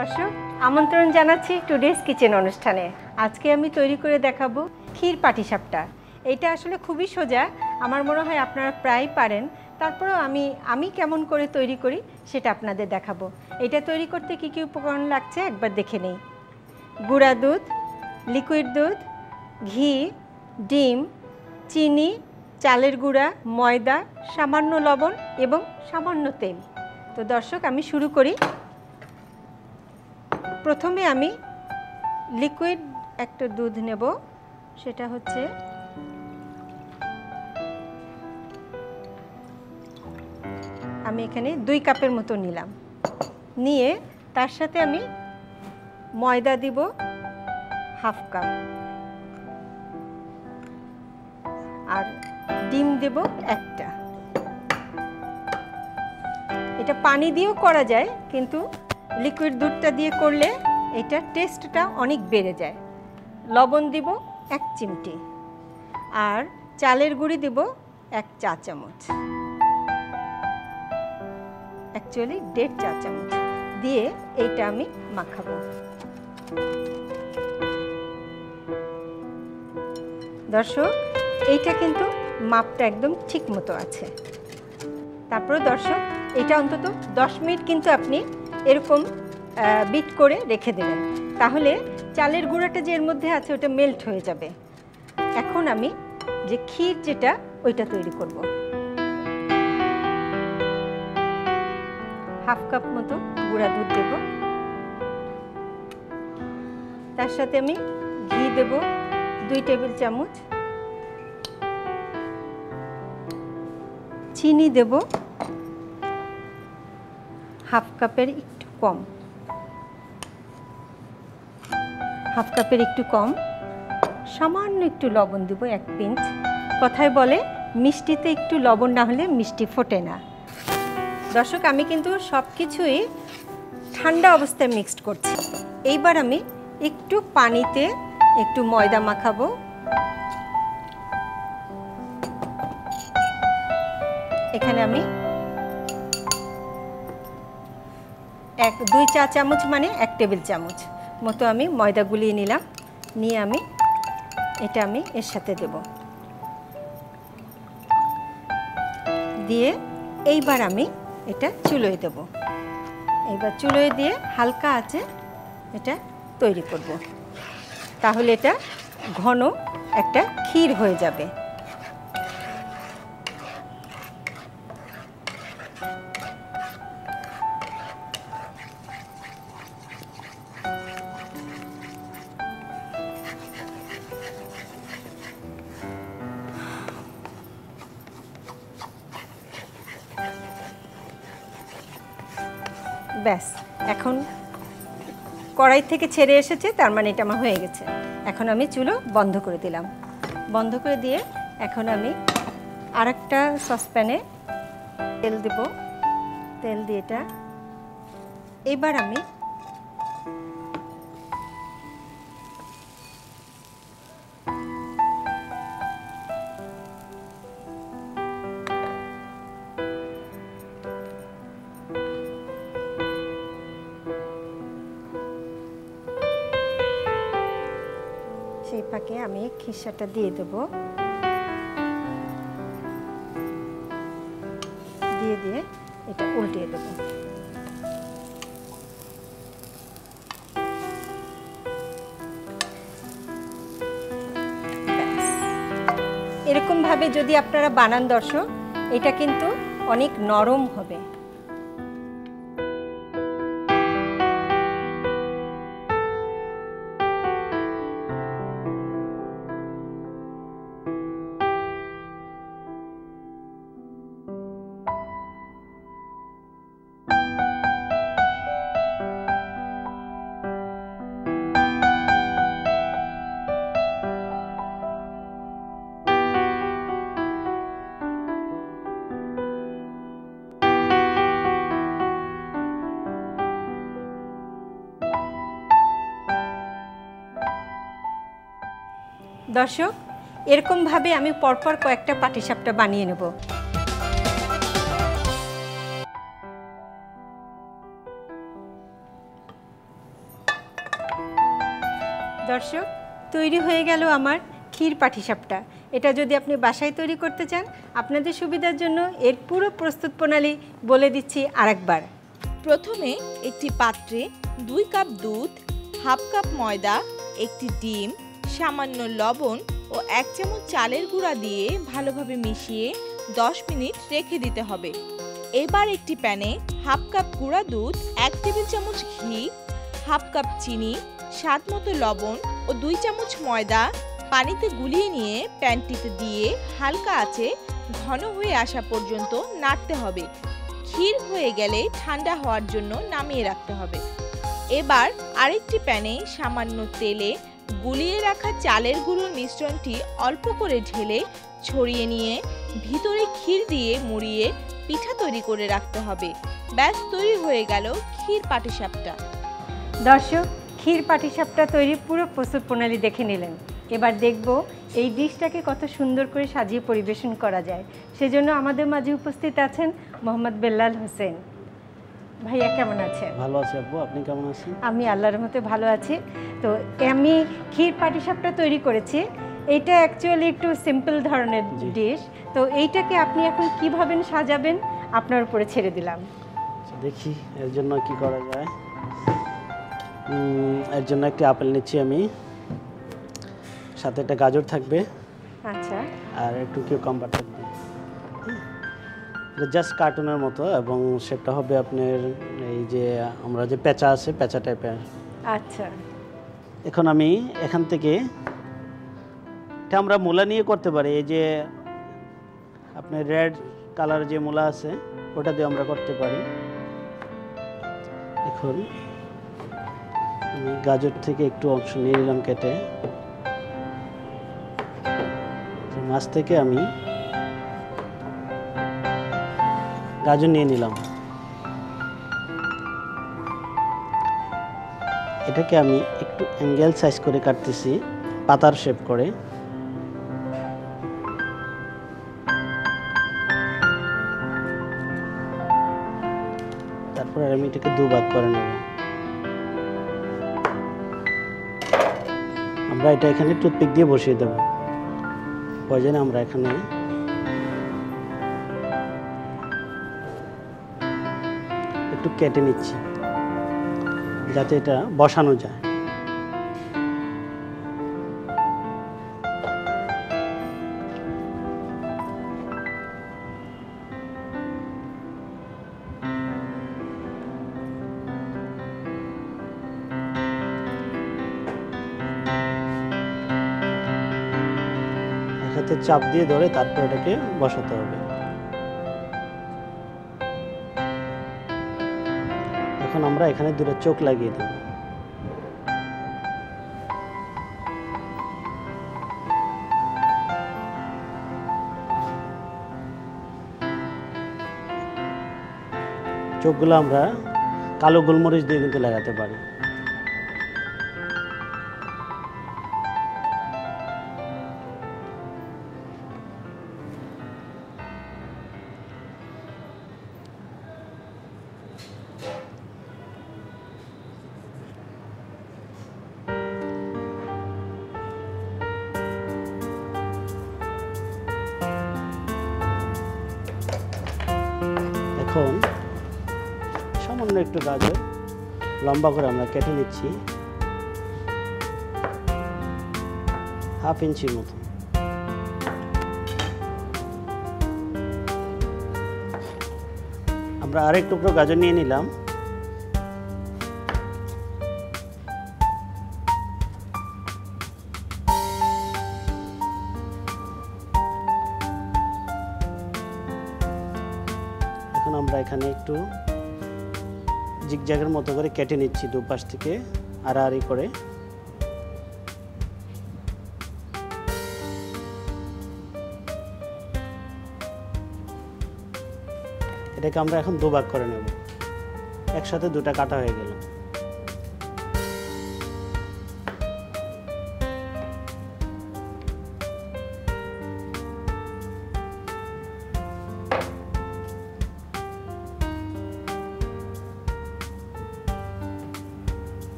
দর্শক আমন্ত্রণ জানাচ্ছি টুডেস কিচেন অনুষ্ঠানে। আজকে আমি তৈরি করে দেখাবো ক্ষীর পাটিসাপটা। এটা আসলে খুবই সোজা, আমার মনে হয় আপনারা প্রায় পারেন। তারপরেও আমি কেমন করে তৈরি করি সেটা আপনাদের দেখাবো। এটা তৈরি করতে কি কি উপকরণ লাগছে একবার দেখে নেই। গুঁড়া দুধ, লিকুইড দুধ, ঘি, ডিম, চিনি, চালের গুঁড়া, ময়দা, সামান্য লবণ এবং সামান্য তেল। তো দর্শক আমি শুরু করি। প্রথমে আমি লিকুইড একটা দুধ নেব, সেটা হচ্ছে আমি এখানে 2 কাপের মতো নিলাম। নিয়ে তার সাথে আমি ময়দা দিব হাফ কাপ, আর ডিম দেব একটা। এটা পানি দিয়েও করা যায়, কিন্তু লিকুইড দুধটা দিয়ে করলে এটা টেস্টটা অনেক বেড়ে যায়। লবণ দিব 1 চিমটি, আর চালের গুঁড়ি দেব 1 চা চামচ, অ্যাকচুয়ালি 1.5 চা চামচ দিয়ে এইটা আমি মাখাবো। দর্শক এইটা কিন্তু মাপটা একদম ঠিক মতো আছে। তারপরে দর্শক এটা অন্তত 10 মিনিট কিন্তু আপনি এরকম বিট করে রেখে দেবেন, তাহলে চালের গুঁড়াটা যে এর মধ্যে আছে ওটা মেল্ট হয়ে যাবে। এখন আমি যে ক্ষীর যেটা ওইটা তৈরি করব। হাফ কাপ মতো গুঁড়া দুধ দেব, তার সাথে আমি ঘি দেব 2 টেবিল চামচ, চিনি দেব হাফ কাপের একটু কম, সামান্য একটু লবণ দেব 1 পিঞ্চ। কথায় বলে মিষ্টিতে একটু লবণ না হলে মিষ্টি ফোটে না। দর্শক আমি কিন্তু সব কিছুই ঠান্ডা অবস্থায় মিক্সড করছি। এইবার আমি একটু পানিতে একটু ময়দা মাখাবো। এখানে আমি 2 চা চামচ মানে 1 টেবিল চামচ মতো আমি ময়দা গুলিয়ে নিলাম। নিয়ে এটা আমি এর সাথে দেব, দিয়ে এইবার আমি এটা চুলোয় দেব। এইবার চুলোয় দিয়ে হালকা আঁচে এটা তৈরি করব, তাহলে এটা ঘন একটা ক্ষীর হয়ে যাবে। ব্যাস, এখন কড়াই থেকে ছেড়ে এসেছে, তার মানে এটা আমার হয়ে গেছে। এখন আমি চুলো বন্ধ করে দিলাম। বন্ধ করে দিয়ে এখন আমি আরেকটা সসপ্যানে তেল দেব। তেল দিয়ে এটা এবার আমি সেই ফাঁকে আমি খিসাটা দিয়ে দেব। দিয়ে এটা উল্টিয়ে দেব। এরকম ভাবে যদি আপনারা বানান দর্শক, এটা কিন্তু অনেক নরম হবে। দর্শক এরকমভাবে আমি পরপর কয়েকটা পাটিসাপটা বানিয়ে নেব। দর্শক, তৈরি হয়ে গেল আমার ক্ষীর পাটিসাপটা। এটা যদি আপনি বাসায় তৈরি করতে চান, আপনাদের সুবিধার জন্য এর পুরো প্রস্তুত প্রণালী বলে দিচ্ছি আরেকবার। প্রথমে একটি পাত্রে 2 কাপ দুধ, হাফ কাপ ময়দা, একটি ডিম, সামান্য লবণ ও 1 চামচ চালের গুঁড়া দিয়ে ভালোভাবে মিশিয়ে 10 মিনিট রেখে দিতে হবে। এবার একটি প্যানে হাফ কাপ গুঁড়া দুধ, 1 টেবিল চামচ ঘি, হাফ কাপ চিনি, স্বাদ মতো লবণ ও 2 চামচ ময়দা পানিতে গুলিয়ে নিয়ে প্যানটিতে দিয়ে হালকা আঁচে ঘন হয়ে আসা পর্যন্ত নাড়তে হবে। ক্ষীর হয়ে গেলে ঠান্ডা হওয়ার জন্য নামিয়ে রাখতে হবে। এবার আরেকটি প্যানে সামান্য তেলে গুলিয়ে রাখা চালের গুঁড়োর মিশ্রণটি অল্প করে ঢেলে ছড়িয়ে নিয়ে ভিতরে ক্ষীর দিয়ে মুড়িয়ে পিঠা তৈরি করে রাখতে হবে। ব্যাস তৈরি হয়ে গেল ক্ষীর পাটিসাপটা। দর্শক, ক্ষীর পাটিসাপটা তৈরির পুরো প্রস্তুত প্রণালী দেখে নিলেন। এবার দেখব এই ডিশটাকে কত সুন্দর করে সাজিয়ে পরিবেশন করা যায়। সেজন্য আমাদের মাঝে উপস্থিত আছেন মোহাম্মদ বেল্লাল হোসেন। ভাইয়া কেমন আছেন? ভালো আছি আপু, আপনি কেমন আছেন? আমি আল্লাহর রহমতে ভালো আছি। তো আমি ক্ষীর পাটিসাপটা তৈরি করেছি। এইটা অ্যাকচুয়ালি একটু সিম্পল ধরনের ডিশ। তো এইটাকে আপনি এখন কিভাবে সাজাবেন আপনার উপরে ছেড়ে দিলাম। দেখি এর জন্য কি করা যায়। এর জন্য একটি আপেল নিচ্ছি আমি, সাথে একটা গাজর থাকবে, আচ্ছা, আর একটু কিউকাম্বার থাকবে। জাস্ট কার্টুনের মতো, এবং সেটা হবে আপনার এই যে আমরা যে পেঁচা আছে, পেঁচা টাইপের। আচ্ছা, এখন আমি এখান থেকে এটা আমরা মূলা নিয়ে করতে পারি। এই যে আপনার রেড কালার যে মূলা আছে, ওটা দিয়ে আমরা করতে পারি। এখন আমি গাজর থেকে একটু অংশ নিয়ে নিলাম কেটে। মাছ থেকে আমি গাজর নিয়ে নিলাম। এটাকে আমি একটু অ্যাঙ্গেল সাইজ করে কাটতেছি, পাতার শেপ করে। তারপর আমি এটাকে দুভাগ করে নেব। আমরা এটা এখানে টুথপিক দিয়ে বসিয়ে দেব। প্রয়োজনে আমরা এখানে একটু কেটে নিচ্ছি যাতে এটা বসানো যায়। হাতে চাপ দিয়ে ধরে তারপর এটাকে বসাতে হবে। এখন আমরা এখানে দুটো চোখ লাগিয়ে দেব। চোখগুলো আমরা কালো গোলমরিচ দিয়ে কিন্তু লাগাতে পারি। এখন সামান্য একটু গাজর লম্বা করে আমরা কেটে নিচ্ছি, হাফ ইঞ্চির মতো। আমরা আরেক টুকরো গাজর নিয়ে নিলাম। এখন আমরা এখানে একটু জিগজ্যাগের মতো করে কেটে নিচ্ছি দুপাশ থেকে আড়াআড়ি করে। এটাকে আমরা এখন দুভাগ করে নেব। একসাথে দুটা কাটা হয়ে গেল।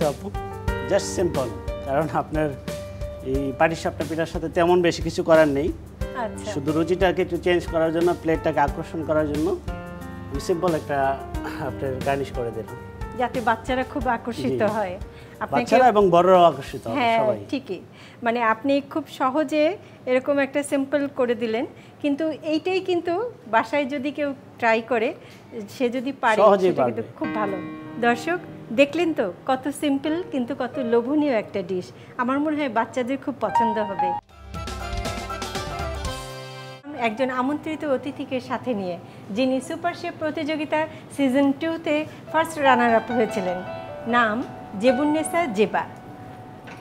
তো আপু, জাস্ট সিম্পল, কারণ আপনার এই পাটিসাপটা পিঠার সাথে তেমন বেশি কিছু করার নেই। আচ্ছা, শুধু রুচিটাকে একটু চেঞ্জ করার জন্য, প্লেটটাকে আকর্ষণ করার জন্য আমি সিম্পল একটা আপনার গার্নিশ করে দিলাম, যাতে বাচ্চারা খুব আকর্ষিত জি। হয়। বাচ্চারা এবং বড়রাও আকর্ষিত হবে হ্যাঁ, সবাই। ঠিকই। মানে আপনি খুব সহজে এরকম একটা সিম্পল করে দিলেন, কিন্তু এইটাই কিন্তু বাসায় যদি কেউ ট্রাই করে, সে যদি পারে, সহজেই সেটা কিন্তু পারবে। খুব ভালো। দর্শক দেখলেন তো কত সিম্পল কিন্তু কত লোভনীয় একটা ডিশ। আমার মনে হয় বাচ্চাদের খুব পছন্দ হবে। একজন আমন্ত্রিত অতিথিকে সাথে নিয়ে, যিনি সুপার শেফ প্রতিযোগিতার সিজন 2-তে ফার্স্ট রানার আপ হয়েছিলেন, নাম জেবুন্নেসা জেবা।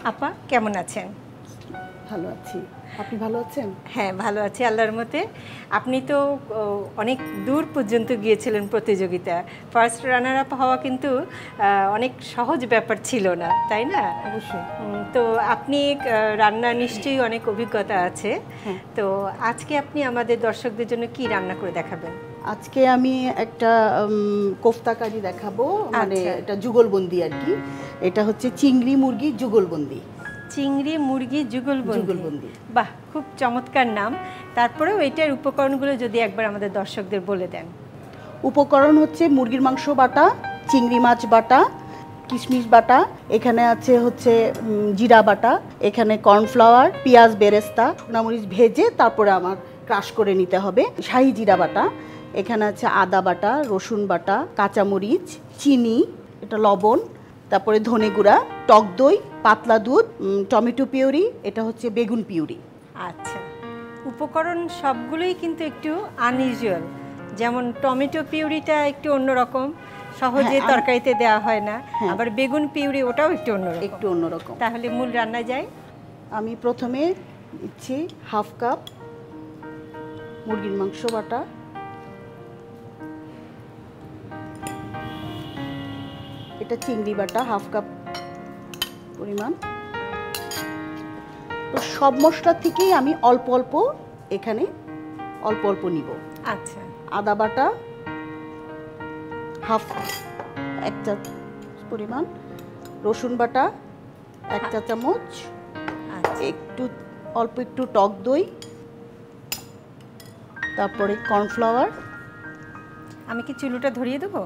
আপা কেমন আছেন? ভালো আছি, আপনি ভালো আছেন? হ্যাঁ, ভালো আছি আল্লাহর মতে। আপনি তো অনেক দূর পর্যন্ত গিয়েছিলেন প্রতিযোগিতা। ফার্স্ট রানার আপ হওয়া কিন্তু অনেক সহজ ব্যাপার ছিল না, তাই না? অবশ্যই। তো আপনি রান্নার নিশ্চয়ই অনেক অভিজ্ঞতা আছে। হ্যাঁ। তো আজকে আপনি আমাদের দর্শকদের জন্য কি রান্না করে দেখাবেন? আজকে আমি একটা কোফতা কারি দেখাবো, মানে আচ্ছা। এটা যুগলবন্দি আর কি। এটা হচ্ছে চিংড়ি মুরগি যুগলবন্দি। চিংড়ি মুরগি যুগলবন্দি। যুগলবন্দি। বাহ, খুব চমৎকার নাম। তারপরেও এটার উপকরণগুলো যদি একবার আমাদের দর্শকদের বলে দেন। উপকরণ হচ্ছে মুরগির মাংস বাটা, চিংড়ি মাছ বাটা, কিশমিশ বাটা, এখানে আছে হচ্ছে জিরা বাটা, এখানে কর্নফ্লাওয়ার, পেঁয়াজ বেরেস্তা, শুকনামরিচ ভেজে তারপরে আমার ক্রাশ করে নিতে হবে, শাহি জিরা বাটা, এখানে আছে আদা বাটা, রসুন বাটা, কাঁচামরিচ, চিনি, এটা লবণ, তারপরে ধনে গুঁড়া, টক দই, পাতলা দুধ, টমেটো পিউরি, এটা হচ্ছে বেগুন পিউরি। আচ্ছা, উপকরণ সবগুলোই কিন্তু একটু আনইউজুয়াল। যেমন টমেটো পিউরিটা একটু অন্যরকম, সহজে হ্যাঁ, তরকারিতে দেওয়া হয় না। হ্যাঁ। আবার বেগুন পিউরি ওটাও একটু অন্যরকম। একটু অন্যরকম। তাহলে মূল রান্নায় যাই। আমি প্রথমে দিচ্ছি হাফ কাপ মুরগির মাংস বাটা, এটা চিংড়ি বাটা হাফ কাপ পরিমাণ। তো সব মশলা থেকেই আমি অল্প অল্প এখানে অল্প অল্প নিব। আচ্ছা, আদা বাটা হাফ এক চা পরিমাণ, রসুন বাটা এক চা চামচ, আচ্ছা, একটু অল্প একটু টক দই, তারপরে কর্নফ্লাওয়ার আমি কি চুলোটা ধরিয়ে দেবো?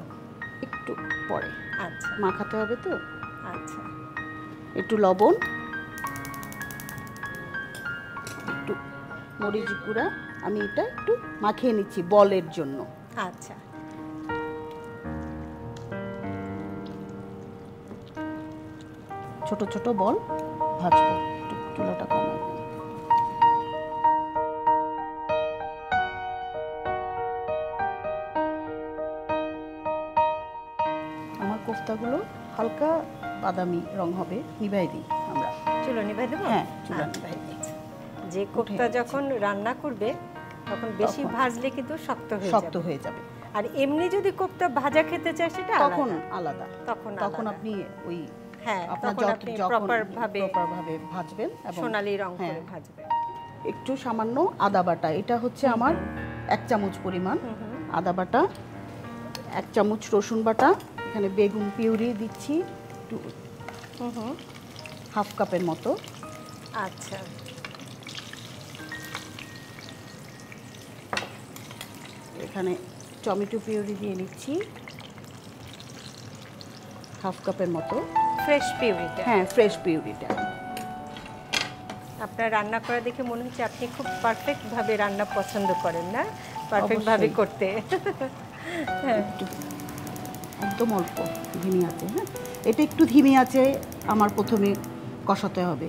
একটু পরে আচ্ছা, মাখাতে হবে তো, আচ্ছা, একটু লবণ, একটু মরিচ গুঁড়া। আমি এটা একটু মাখিয়ে নিচ্ছি বলের জন্য। আচ্ছা। ছোট ছোট বল ভাজবো, একটু চুলাটা কমাবো। আমার কোফতাগুলো হালকা বাদামি রং হবে, নিভাই দিই আমরা। চুলো নিভাই দেবো? হ্যাঁ, চুলা আচ্ছা। নিভাই দিই। যে কোফতা দিচ্ছি। যখন রান্না করবে তখন বেশি তখন ভাজলে কিন্তু শক্ত হয়ে শক্ত যাবে। হয়ে যাবে, আর এমনি যদি কোফতা ভাজা খেতে চায় সেটা তখন আলাদা। আলাদা। তখন তখন আলাদা। আপনি ওই হ্যাঁ, আপনার তখন আপনি প্রপার ভাবে ভাজবেন এবং সোনালী রং হ্যাঁ, করে ভাজবেন। একটু সামান্য আদা বাটা, এটা হচ্ছে আমার এক চামচ পরিমাণ আদা বাটা, এক চামচ রসুন বাটা, এখানে বেগুন পিউরি দিচ্ছি একটু হাফ কাপের মতো, আচ্ছা, এখানে টমেটো পিউরি দিয়ে নিচ্ছি হাফ কাপের মতো। ফ্রেশ পিউরিটা। হ্যাঁ, ফ্রেশ পিউরিটা। আপনার রান্না করা দেখে মনে হচ্ছে আপনি খুব পারফেক্ট ভাবে রান্না পছন্দ করেন, না? পারফেক্ট ভাবে অবশ্যই। করতে। হ্যাঁ, একটু একদম অল্প ধিমি আছে। হ্যাঁ, এটা একটু ধিমি আছে আমার প্রথমে কষাতে হবে।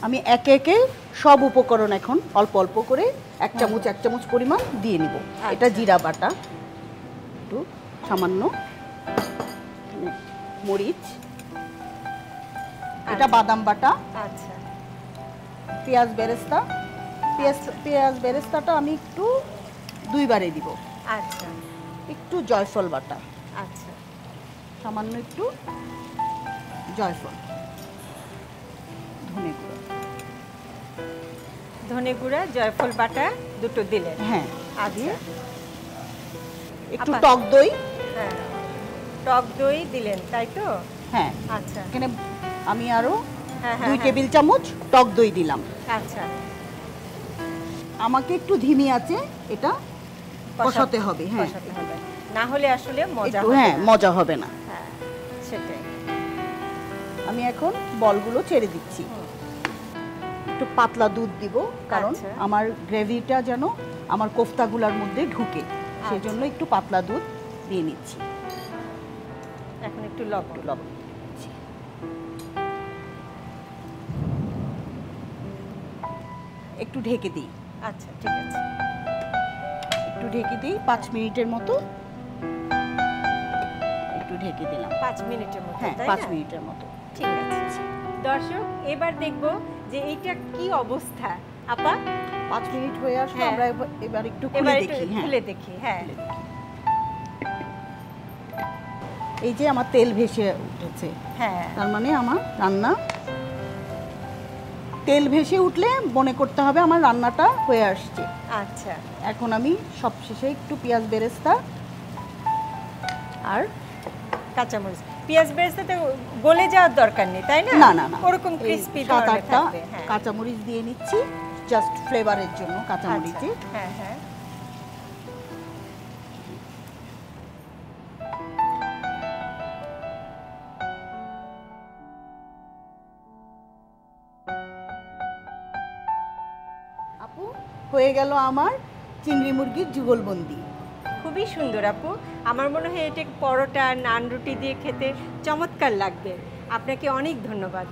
আমি একে একে সব উপকরণ এখন অল্প অল্প করে এক চামচ পরিমাণ দিয়ে নিব। এটা জিরা বাটা, একটু সামান্য মরিচ, এটা বাদাম বাটা, আচ্ছা, পেঁয়াজ বেরেস্তা। পেঁয়াজ বেরেস্তাটা আমি একটু দুইবারে দিব। আচ্ছা, একটু জয়ফল বাটা, আচ্ছা, সামান্য একটু জয়ফল, ধনে গুঁড়ো। ধনে গুঁড়া, জয়ফল বাটা দুটো দিলেন। হ্যাঁ, আচ্ছা, একটু আপা। টক দই, হ্যাঁ, টক দই দিলেন, তাই তো? হ্যাঁ, আচ্ছা এখানে আমি আরো হ্যাঁ 2 টেবিল চামচ টক দই দিলাম। আচ্ছা, আমাকে একটু ধিমি আছে এটা কষাতে হবে। হ্যাঁ, কষাতে হবে, না হলে আসলে মজা একটু হবে হ্যাঁ না। মজা হবে না। হ্যাঁ, সেটাই। আমি এখন বলগুলো ছেড়ে দিচ্ছি। একটু পাতলা দুধ দিব, কারণ আচ্ছা। আমার গ্রেভিটা যেন আমার কোফতাগুলোর মধ্যে ঢুকে, সেজন্য একটু পাতলা দুধ দিয়ে নিচ্ছি। এখন একটু লবণ। লবণ দিচ্ছি। একটু ঢেকে দিই, আচ্ছা, ঠিক আছে। একটু ঢেকে দিই 5 মিনিটের মতো। একটু ঢেকে দিলাম। 5 মিনিটের মতো, হ্যাঁ, তাই 5 না? মিনিটের মতো। ঠিক আছে। দর্শক, এবার দেখব যে এইটা কি অবস্থা। আপা, 5 মিনিট হয়ে আসলে হ্যাঁ। আমরা এবার একটু এবার খুলে একটু দেখি। হ্যাঁ, খুলে দেখি। হ্যাঁ, এই যে আমার তেল ভেসে উঠেছে, হ্যাঁ, তার মানে আমার রান্না। তেল ভেসে উঠলে মনে করতে হবে আমার রান্নাটা হয়ে আসছে। আচ্ছা। এখন আমি সবশেষে একটু পেঁয়াজ বেরেস্তা আর কাঁচামরিচ, পেঁয়াজ বেরেস্তাতে গলে যাওয়ার দরকার নেই, তাই না? না না না ওরকম এই ক্রিস্পি 7-8টা থাকবে। হ্যাঁ, কাঁচামরিচ দিয়ে নিচ্ছি, জাস্ট ফ্লেভারের জন্য আচ্ছা, কাঁচামরিচে। হ্যাঁ হ্যাঁ। আপু, হয়ে গেল আমার চিংড়ি মুরগির যুগলবন্দি। খুবই সুন্দর আপু। আমার মনে হয় এটা পরোটা, নান, রুটি দিয়ে খেতে চমৎকার লাগবে। আপনাকে অনেক ধন্যবাদ।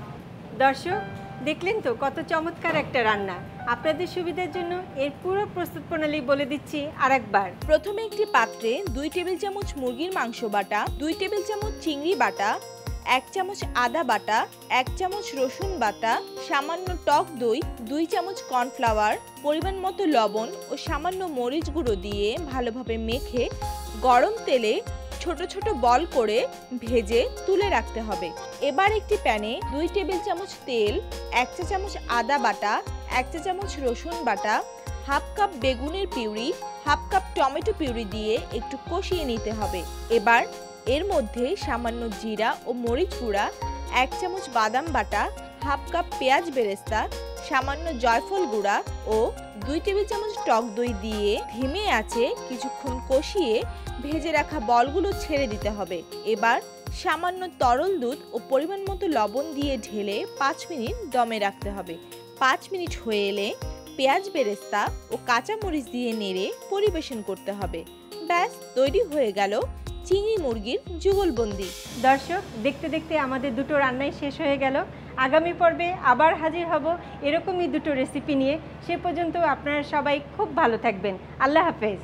দর্শক, দেখলেন তো কত চমৎকার একটা রান্না। আপনাদের সুবিধার জন্য এর পুরো প্রস্তুত প্রণালী বলে দিচ্ছি আরেকবার। প্রথমে একটি পাত্রে 2 টেবিল চামচ মুরগির মাংস বাটা, 2 টেবিল চামচ চিংড়ি বাটা, 1 চামচ আদা বাটা, 1 চামচ রসুন বাটা, সামান্য টক দই, 2 চামচ কর্নফ্লাওয়ার, পরিমাণ মতো লবণ ও সামান্য মরিচ গুঁড়ো দিয়ে ভালোভাবে মেখে গরম তেলে ছোট ছোট বল করে ভেজে তুলে রাখতে হবে। এবার একটি প্যানে 2 টেবিল চামচ তেল, 1 চা চামচ আদা বাটা, 1 চা চামচ রসুন বাটা, হাফ কাপ বেগুনের puree, half cup tomato puree দিয়ে একটু কষিয়ে নিতে হবে। এবার এর মধ্যে সামান্য জিরা ও মরিচ গুঁড়া, 1 চামচ বাদাম বাটা, হাফ কাপ পেঁয়াজ বেরেস্তা, সামান্য জয়ফল গুঁড়া ও 2 টেবিল চামচ টক দই দিয়ে ধিমে আঁচে কিছুক্ষণ কষিয়ে ভেজে রাখা বলগুলো ছেড়ে দিতে হবে। এবার সামান্য তরল দুধ ও পরিমাণ মতো লবণ দিয়ে ঢেলে 5 মিনিট দমে রাখতে হবে। 5 মিনিট হয়ে এলে পেঁয়াজ বেরেস্তা ও কাঁচামরিচ দিয়ে নেড়ে পরিবেশন করতে হবে। ব্যাস, তৈরি হয়ে গেল চিংড়ি মুরগির যুগলবন্দি। দর্শক, দেখতে দেখতে আমাদের দুটো রান্নাই শেষ হয়ে গেল। আগামী পর্বে আবার হাজির হব এরকমই দুটো রেসিপি নিয়ে। সে পর্যন্ত আপনারা সবাই খুব ভালো থাকবেন। আল্লাহ হাফেজ।